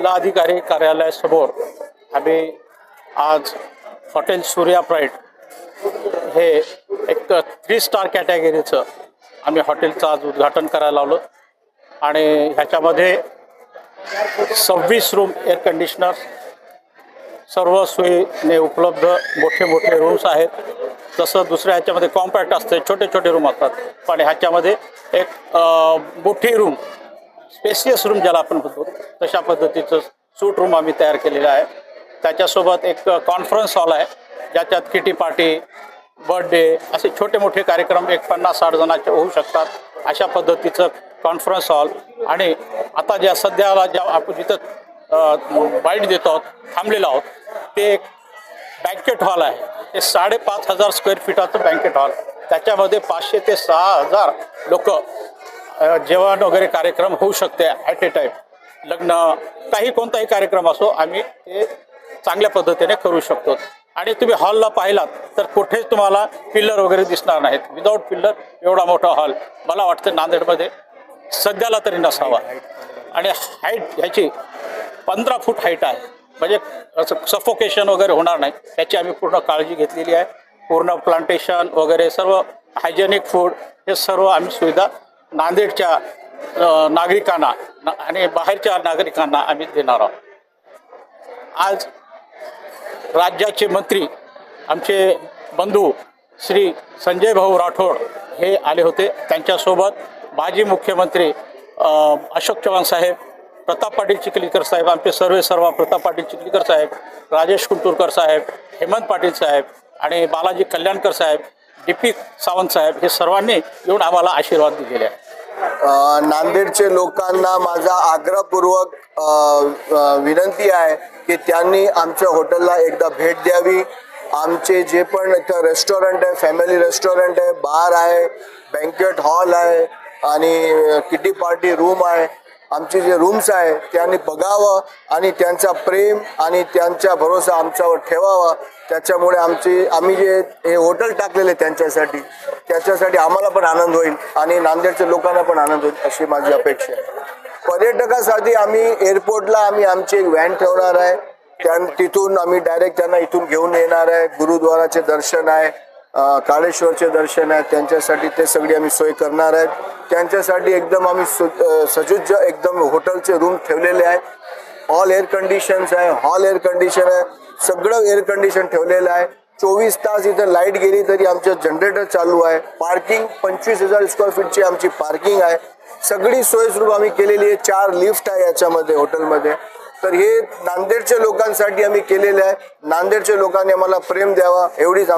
जिल्हाधिकारी कार्यालयासमोर आम्ही आज हॉटेल सूर्या प्राईड हे एक 3 स्टार कॅटेगरीचं आम्ही हॉटेलचं आज उद्घाटन करायला लावलं आणि ह्याच्यामध्ये 26 रूम एअर कंडिशनर सर्व सोयीने उपलब्ध मोठे मोठे रूम्स आहेत. जसं दुसऱ्या ह्याच्यामध्ये कॉम्पॅक्ट असते, छोटे छोटे रूम असतात, पण ह्याच्यामध्ये एक मोठी रूम स्पेसियस रूम ज्याला आपण म्हणतो तशा पद्धतीचं सूट रूम आम्ही तयार केलेलं आहे. त्याच्यासोबत एक कॉन्फरन्स हॉल आहे ज्याच्यात किटी पार्टी, बर्थडे असे छोटे मोठे कार्यक्रम 50-60 जणांचे होऊ शकतात अशा पद्धतीचं कॉन्फरन्स हॉल. आणि आता ज्या सध्याला ज्या आपण जिथं बाईट देतो आहोत, थांबलेलो आहोत, ते एक बँकेट हॉल आहे. ते 5,500 स्क्वेअर फीटाचं बँकेट हॉल. त्याच्यामध्ये 500 ते 6,000 लोक जेवण वगैरे कार्यक्रम होऊ शकते ॲट ए टाईम. लग्न काही कोणताही कार्यक्रम असो आम्ही ते चांगल्या पद्धतीने करू शकतो. आणि तुम्ही हॉलला पाहिलात तर कुठेच तुम्हाला पिल्लर वगैरे दिसणार नाहीत. विदाऊट पिल्लर एवढा मोठा हॉल मला वाटतं नांदेडमध्ये सध्याला तरी नसावा. आणि हाईट ह्याची 15 फूट हाईट आहे, म्हणजे असं सफोकेशन वगैरे होणार नाही याची आम्ही पूर्ण काळजी घेतलेली आहे. पूर्ण प्लांटेशन वगैरे सर्व हायजेनिक फूड हे सर्व आम्ही सुविधा नांदेडच्या नागरिकांना आणि बाहेरच्या नागरिकांना आम्ही देणार आहोत. आज राज्याचे मंत्री आमचे बंधू श्री संजय भाऊ राठोड हे आले होते. त्यांच्यासोबत माजी मुख्यमंत्री अशोक चव्हाण साहेब, प्रताप पाटील चिखलीकर साहेब, आमचे सर्व प्रताप पाटील चिखलीकर साहेब, राजेश कुंटुरकर साहेब, हेमंत पाटील साहेब आणि बालाजी कल्याणकर साहेब, DP सावंत साहेब हे सर्वांनी येऊन आम्हाला आशीर्वाद दिलेले आहे. नांदेडचे लोकांना माझा आग्रहपूर्वक विनंती आहे की त्यांनी आमच्या हॉटेलला एकदा भेट द्यावी. आमचे जे पण इथं रेस्टॉरंट आहे, फॅमिली रेस्टॉरंट आहे, बार आहे, बँकेट हॉल आहे आणि किटी पार्टी रूम आहे. आमचे जे रूम्स आहे त्यांनी बघावं आणि त्यांचा प्रेम आणि त्यांचा भरोसा आमच्यावर ठेवावा. त्याच्यामुळे आम्ही जे हे हॉटेल टाकलेले त्याच्यासाठी आम्हाला पण आनंद होईल आणि नांदेडच्या लोकांना पण आनंद होईल अशी माझी अपेक्षा आहे. पर्यटकासाठी आम्ही एअरपोर्टला आमची एक व्हॅन ठेवणार आहे. तिथून आम्ही डायरेक्ट त्यांना इथून घेऊन येणार आहे. गुरुद्वाराचे दर्शन आहे, काळेश्वरचे दर्शन आहे, त्यांच्यासाठी ते सगळी आम्ही सोय करणार आहेत. त्यांच्यासाठी एकदम आम्ही सज्ज एकदम हॉटेलचे रूम ठेवलेले आहे. ऑल एअर कंडिशन्स आहे, हॉल एअर कंडिशन आहे, सगळं एअर कंडिशन ठेवलेलं आहे. 24 तास इथं लाईट गेली तरी आमचं जनरेटर चालू आहे. पार्किंग 25,000 स्क्वेअर फीटची आमची पार्किंग आहे. सगळी सोयीस्वरूप आम्ही केलेली आहे. 4 लिफ्ट आहे याच्यामध्ये हॉटेलमध्ये. तर हे नांदेडच्या लोकांसाठी आम्ही केलेलं आहे. नांदेडच्या लोकांनी आम्हाला प्रेम द्यावा एवढीच